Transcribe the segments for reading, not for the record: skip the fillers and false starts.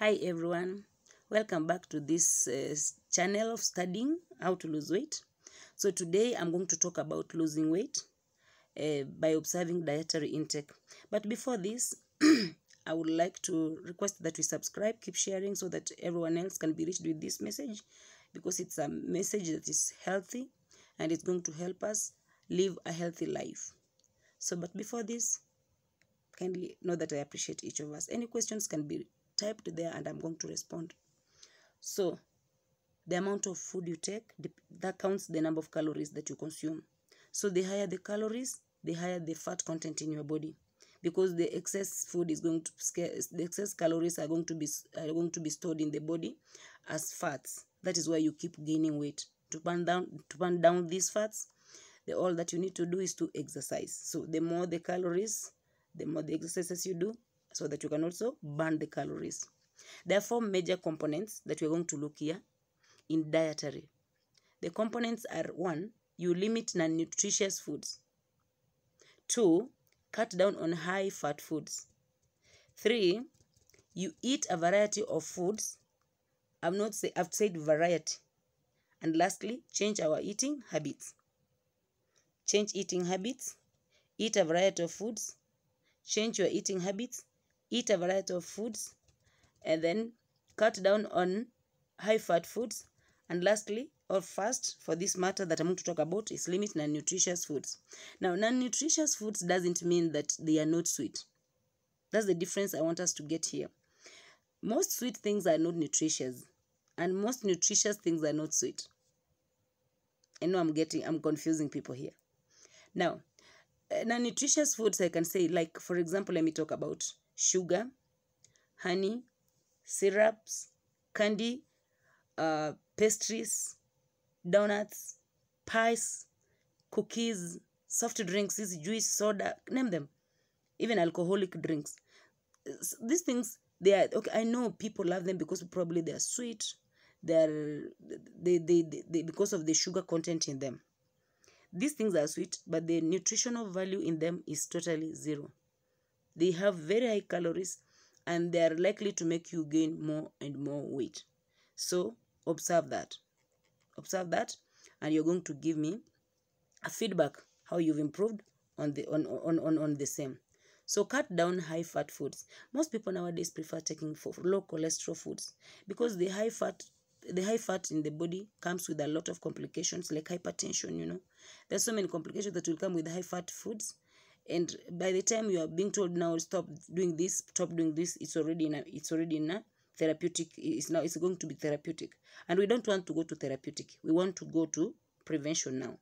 Hi everyone, welcome back to this channel of studying how to lose weight. So today I'm going to talk about losing weight by observing dietary intake. But before this, I would like to request that we subscribe, keep sharing so that everyone else can be reached with this message, because it's a message that is healthy and it's going to help us live a healthy life. But before this, kindly know that I appreciate each of us. Any questions can be typed there and I'm going to respond. So the amount of food you take, that counts the number of calories that you consume. So the higher the calories, the higher the fat content in your body, because the excess food is going to the excess calories are going to be stored in the body as fats. That is why you keep gaining weight. To burn down these fats, all that you need to do is to exercise. So the more the calories, the more the exercises you do, so that you can also burn the calories. There are 4 major components that we're going to look here in dietary. The components are: 1, you limit non-nutritious foods. 2, cut down on high-fat foods. 3, you eat a variety of foods. I've said variety. And lastly, change our eating habits. Change eating habits. Eat a variety of foods. Change your eating habits. Eat a variety of foods. And then cut down on high-fat foods. And lastly, or first, for this matter that I'm going to talk about, is limit non-nutritious foods. Now, non-nutritious foods doesn't mean that they are not sweet. That's the difference I want us to get here. Most sweet things are not nutritious, and most nutritious things are not sweet. I know I'm confusing people here. Now, non-nutritious foods, I can say, like, for example, let me talk about sugar, honey, syrups, candy, pastries, donuts, pies, cookies, soft drinks, juice, soda, name them, even alcoholic drinks. These things, they are okay. I know people love them because probably they are sweet. They because of the sugar content in them. These things are sweet, but the nutritional value in them is totally zero. They have very high calories, and they are likely to make you gain more and more weight. So observe that. Observe that, and you're going to give me a feedback how you've improved on the same. So cut down high fat foods. Most people nowadays prefer taking for low cholesterol foods, because the high fat in the body comes with a lot of complications, like hypertension. There's so many complications that will come with high fat foods, and by the time you are being told, now stop doing this, it's already in a therapeutic. It's going to be therapeutic, and we don't want to go to therapeutic. We want to go to prevention now,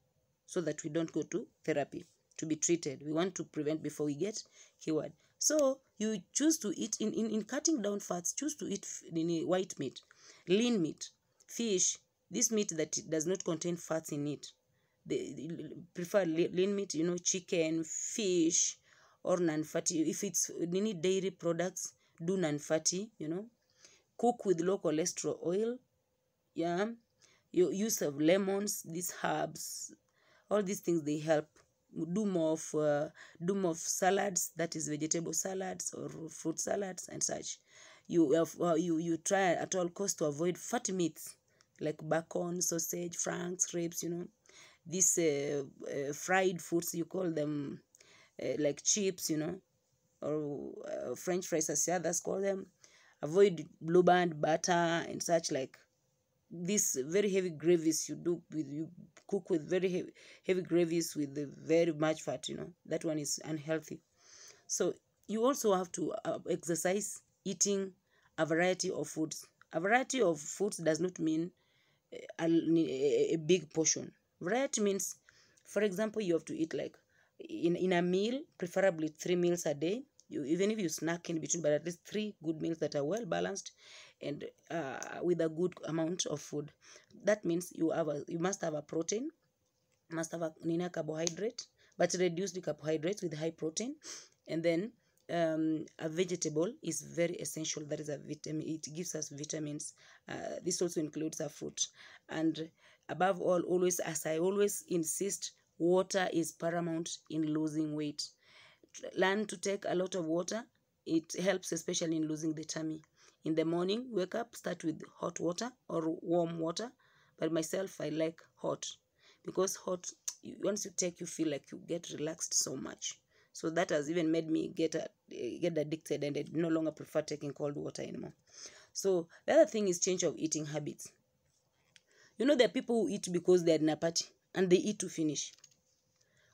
so that we don't go to therapy to be treated. We want to prevent before we get cured. So you choose to eat, in cutting down fats, choose to eat white meat, lean meat, fish, this meat that does not contain fats in it. They prefer lean meat, chicken, fish, or non-fatty. If it's dairy products, do non-fatty, Cook with low cholesterol oil, yeah. Your use of lemons, these herbs, all these things, they help. Do more of salads, that is vegetable salads or fruit salads and such. You try at all costs to avoid fatty meats like bacon, sausage, franks, ribs. These fried foods, you call them like chips, or French fries as the others call them. Avoid blue band butter and such, like these very heavy gravies you cook with very heavy gravies with very much fat. That one is unhealthy. So you also have to exercise eating a variety of foods. A variety of foods does not mean a big portion. Variety means, for example, you have to eat, like, in a meal, preferably 3 meals a day. Even if you snack in between, but at least 3 good meals that are well balanced and with a good amount of food. That means you must have a protein, must have a carbohydrate, but reduce the carbohydrates with high protein. And then a vegetable is very essential. That is a vitamin. It gives us vitamins. This also includes a fruit. And above all, always, as I always insist, water is paramount in losing weight. Learn to take a lot of water. It helps, especially in losing the tummy. In the morning, wake up, start with hot water or warm water. But myself, I like hot, because hot, once you take, you feel like you get relaxed so much. So that has even made me get addicted, and I no longer prefer taking cold water anymore. So the other thing is change of eating habits. You know, there are people who eat because they're in a party and they eat to finish.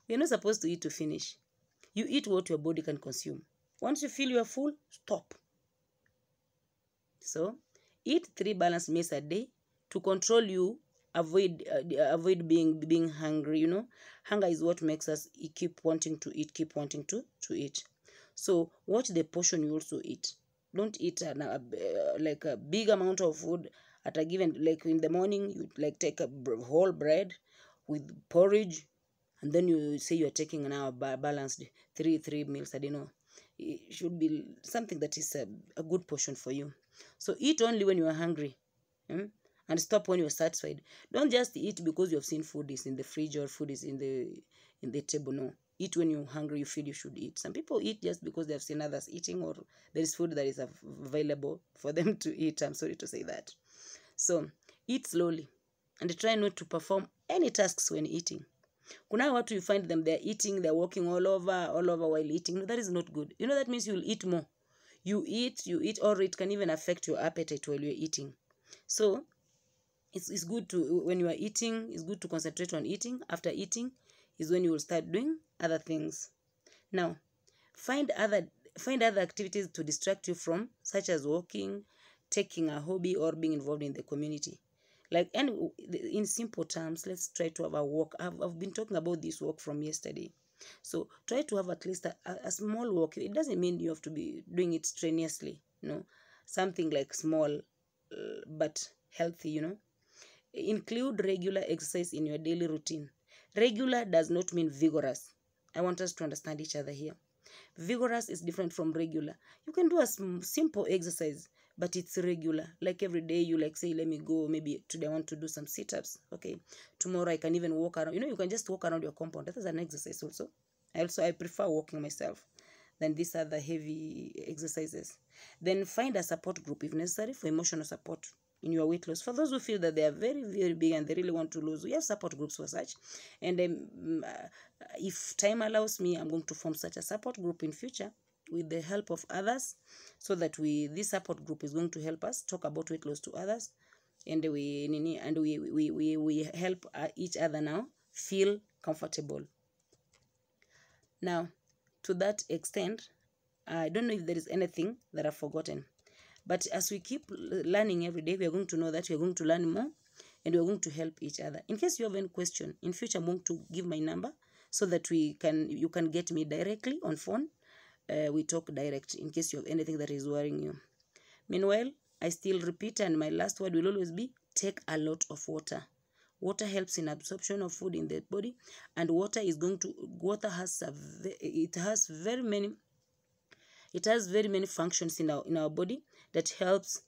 You're not supposed to eat to finish. You eat what your body can consume. Once you feel you're full, stop. So eat 3 balanced meals a day to control you. Avoid being hungry. You know, hunger is what makes us keep wanting to eat, keep wanting to eat. So watch the portion you also eat. Don't eat like a big amount of food at a given, like in the morning you like take a whole bread with porridge, and then you say you're taking now balanced three meals a day. No, it should be something that is a good portion for you. So eat only when you are hungry, and stop when you're satisfied. Don't just eat because you have seen food is in the fridge or food is in the table. No, eat when you're hungry, you feel you should eat. Some people eat just because they have seen others eating, or there is food that is available for them to eat. I'm sorry to say that. So eat slowly and try not to perform any tasks when eating. Kuna watu you find them, they're eating, they're walking all over while eating. No, that is not good. You know, that means you'll eat more. You eat, or it can even affect your appetite while you're eating. So it's good to, when you are eating, it's good to concentrate on eating. After eating is when you will start doing other things. Now, find other activities to distract you from, such as walking, taking a hobby, or being involved in the community. Like, and in simple terms, let's try to have a walk. I've been talking about this walk from yesterday. So try to have at least a small walk. It doesn't mean you have to be doing it strenuously, something like small but healthy, Include regular exercise in your daily routine. Regular does not mean vigorous. I want us to understand each other here. Vigorous is different from regular. You can do a simple exercise, but it's regular. Like every day you say, let me go, maybe today I want to do some sit-ups. Okay, tomorrow I can even walk around. You can just walk around your compound. That is an exercise also. I prefer walking myself than these other heavy exercises. Then find a support group if necessary for emotional support in your weight loss. For those who feel that they are very, very big and they really want to lose, we have support groups for such. And if time allows me, I'm going to form such a support group in future with the help of others, so that this support group is going to help us talk about weight loss to others, and we help each other now feel comfortable. Now, to that extent, I don't know if there is anything that I've forgotten. But as we keep learning every day, we are going to know that we are going to learn more, and we are going to help each other. In case you have any question, in future I'm going to give my number so that you can get me directly on phone. We talk direct in case you have anything that is worrying you. Meanwhile, I still repeat, and my last word will always be, take a lot of water. Water helps in absorption of food in the body, and water has very many functions in our body that helps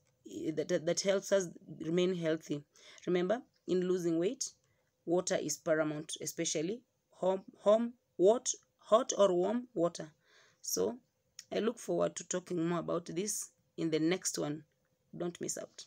us remain healthy. Remember, in losing weight, water is paramount, especially hot or warm water. So I look forward to talking more about this in the next one. Don't miss out.